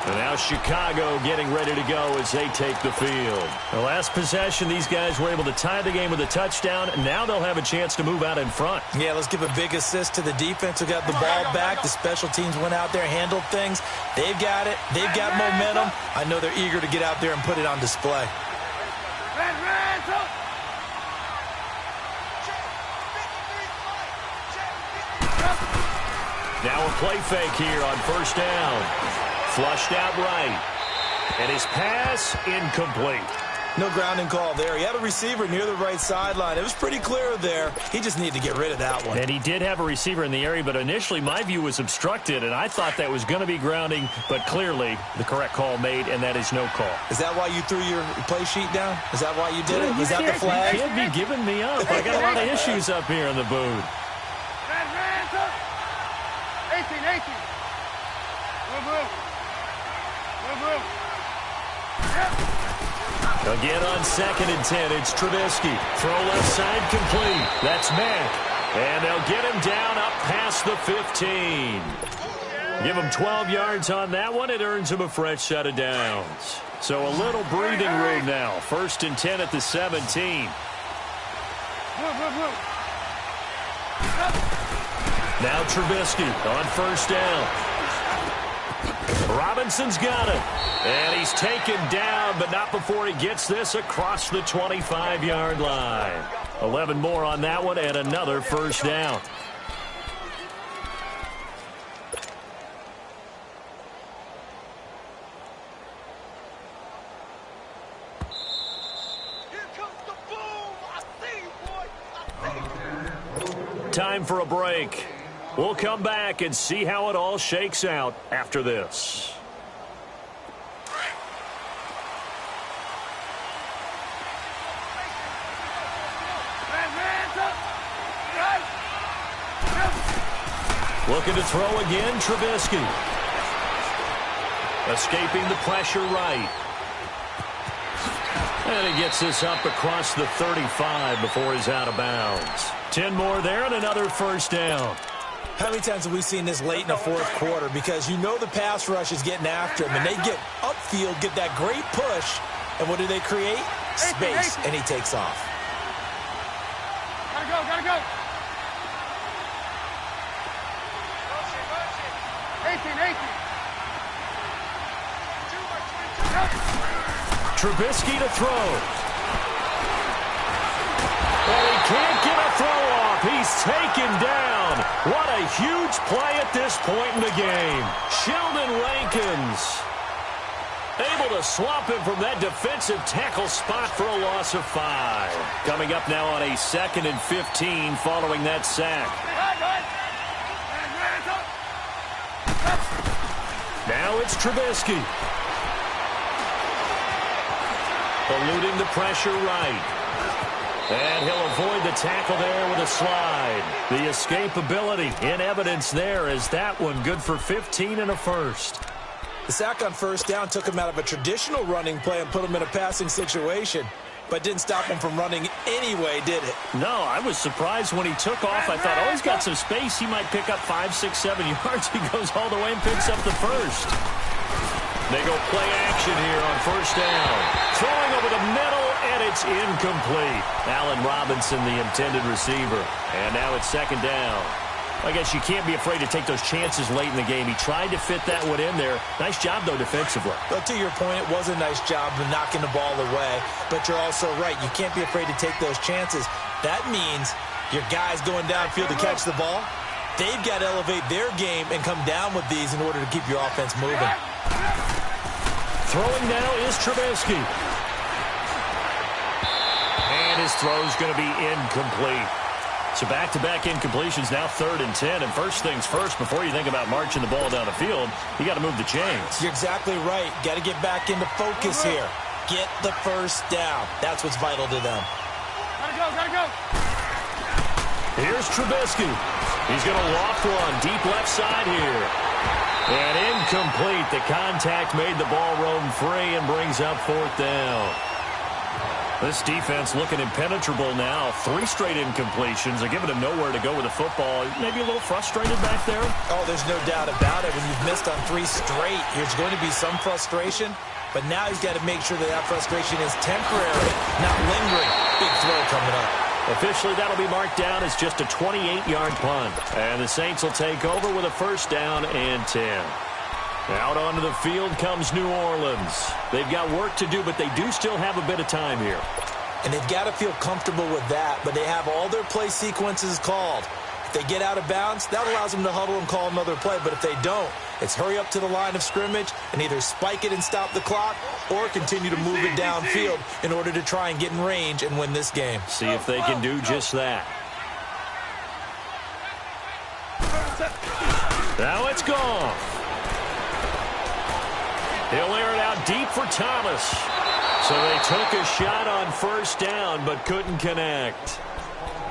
And now Chicago getting ready to go as they take the field. The last possession, these guys were able to tie the game with a touchdown. Now they'll have a chance to move out in front. Yeah, let's give a big assist to the defense who got the ball back. The special teams went out there, handled things. They've got it. They've got momentum. I know they're eager to get out there and put it on display. Now a play fake here on 1st down. Flushed out right. And his pass incomplete. No grounding call there. He had a receiver near the right sideline. It was pretty clear there. He just needed to get rid of that one. And he did have a receiver in the area, but initially my view was obstructed, and I thought that was going to be grounding, but clearly the correct call made, and that is no call. Is that why you threw your play sheet down? Is that why you did it? Was that the flag? You can't be giving me up. I got a lot of issues up here in the booth. Again on 2nd and 10, it's Trubisky. Throw left side complete. That's Mack. And they'll get him down up past the 15. Give him 12 yards on that one. It earns him a fresh set of downs. So a little breathing room now. 1st and 10 at the 17. Now Trubisky on 1st down. Robinson's got it. And he's taken down, but not before he gets this across the 25-yard line. 11 more on that one and another 1st down. Time for a break. We'll come back and see how it all shakes out after this. Looking to throw again, Trubisky. Escaping the pressure right. And he gets this up across the 35 before he's out of bounds. 10 more there and another 1st down. How many times have we seen this late in the 4th quarter? Because you know the pass rush is getting after him, and they get upfield, get that great push, and what do they create? Space, and he takes off. Gotta go, gotta go. 18. Trubisky to throw. Well, he can't get a throw off. He's taken down. What a huge play at this point in the game. Sheldon Rankins able to swap him from that defensive tackle spot for a loss of 5. Coming up now on a 2nd and 15 following that sack. Now it's Trubisky. Eluding the pressure right. And he'll avoid the tackle there with a slide. The escapability in evidence there is that one good for 15 and a 1st. The sack on 1st down took him out of a traditional running play and put him in a passing situation, but didn't stop him from running anyway, did it? No, I was surprised when he took off. I thought, oh, he's got some space. He might pick up 5, 6, 7 yards. He goes all the way and picks up the 1st. They go play action here on 1st down. Throwing over the middle, and it's incomplete. Allen Robinson, the intended receiver. And now it's 2nd down. I guess you can't be afraid to take those chances late in the game. He tried to fit that one in there. Nice job, though, defensively. But to your point, it was a nice job of knocking the ball away. But you're also right. You can't be afraid to take those chances. That means your guys going downfield to catch the ball, they've got to elevate their game and come down with these in order to keep your offense moving. Throwing now is Trubisky. And his throw's going to be incomplete. So back-to-back incompletions, now 3rd and 10. And first things first, before you think about marching the ball down the field, you got to move the chains. You're exactly right. Got to get back into focus here. Get the 1st down. That's what's vital to them. Gotta go. Here's Trubisky. He's going to loft one deep left side here. And incomplete. The contact made the ball roam free and brings up 4th down. This defense looking impenetrable now. 3 straight incompletions. They're giving him nowhere to go with the football. Maybe a little frustrated back there? Oh, there's no doubt about it. When you've missed on 3 straight, there's going to be some frustration. But now he's got to make sure that that frustration is temporary, not lingering. Big throw coming up. Officially, that'll be marked down as just a 28-yard punt. And the Saints will take over with a 1st down and 10. Out onto the field comes New Orleans. They've got work to do, but they do still have a bit of time here. And they've got to feel comfortable with that, but they have all their play sequences called. If they get out of bounds, that allows them to huddle and call another play. But if they don't, it's hurry up to the line of scrimmage and either spike it and stop the clock or continue to move it downfield in order to try and get in range and win this game. See if they can do just that. Now it's gone. He'll air it out deep for Thomas. So they took a shot on 1st down but couldn't connect.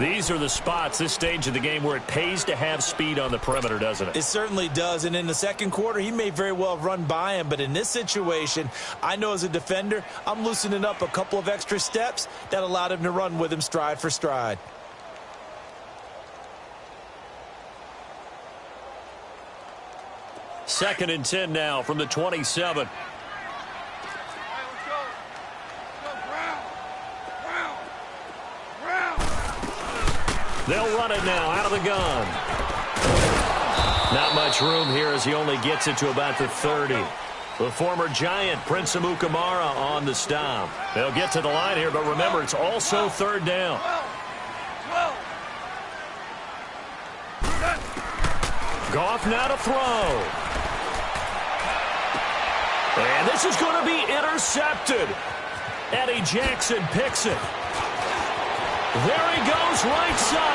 These are the spots, this stage of the game, where it pays to have speed on the perimeter, doesn't it? It certainly does, and in the second quarter, he may very well run by him, but in this situation, I know as a defender, I'm loosening up a couple of extra steps that allowed him to run with him stride for stride. Second and 10 now from the 27. They'll run it now out of the gun. Not much room here as he only gets it to about the 30. The former Giant, Prince Amukamara, on the stop. They'll get to the line here, but remember, it's also third down. Goff now to throw. And this is going to be intercepted. Eddie Jackson picks it. There he goes right side.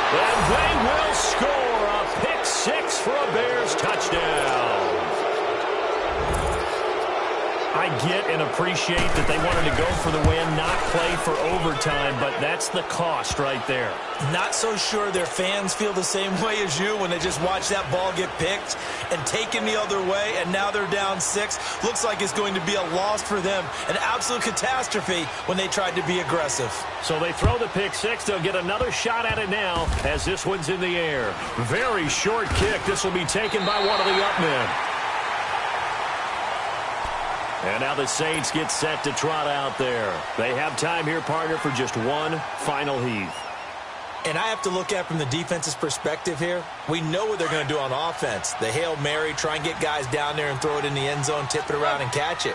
And they will score a pick six for a Bears touchdown. I get and appreciate that they wanted to go for the win, not play for overtime, but that's the cost right there. Not so sure their fans feel the same way as you when they just watch that ball get picked and taken the other way, and now they're down 6. Looks like it's going to be a loss for them, an absolute catastrophe when they tried to be aggressive. So they throw the pick six. They'll get another shot at it now as this one's in the air. Very short kick. This will be taken by one of the up men. And now the Saints get set to trot out there. They have time here, partner, for just one final heave. And I have to look at from the defense's perspective here. We know what they're going to do on offense. The Hail Mary, try and get guys down there and throw it in the end zone, tip it around and catch it.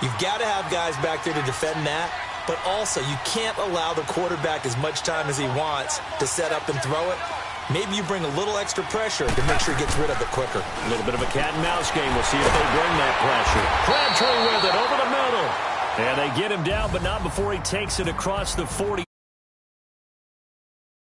You've got to have guys back there to defend that. But also, you can't allow the quarterback as much time as he wants to set up and throw it. Maybe you bring a little extra pressure to make sure he gets rid of it quicker. A little bit of a cat-and-mouse game. We'll see if they bring that pressure. Crabtree with it over the middle. And they get him down, but not before he takes it across the 40.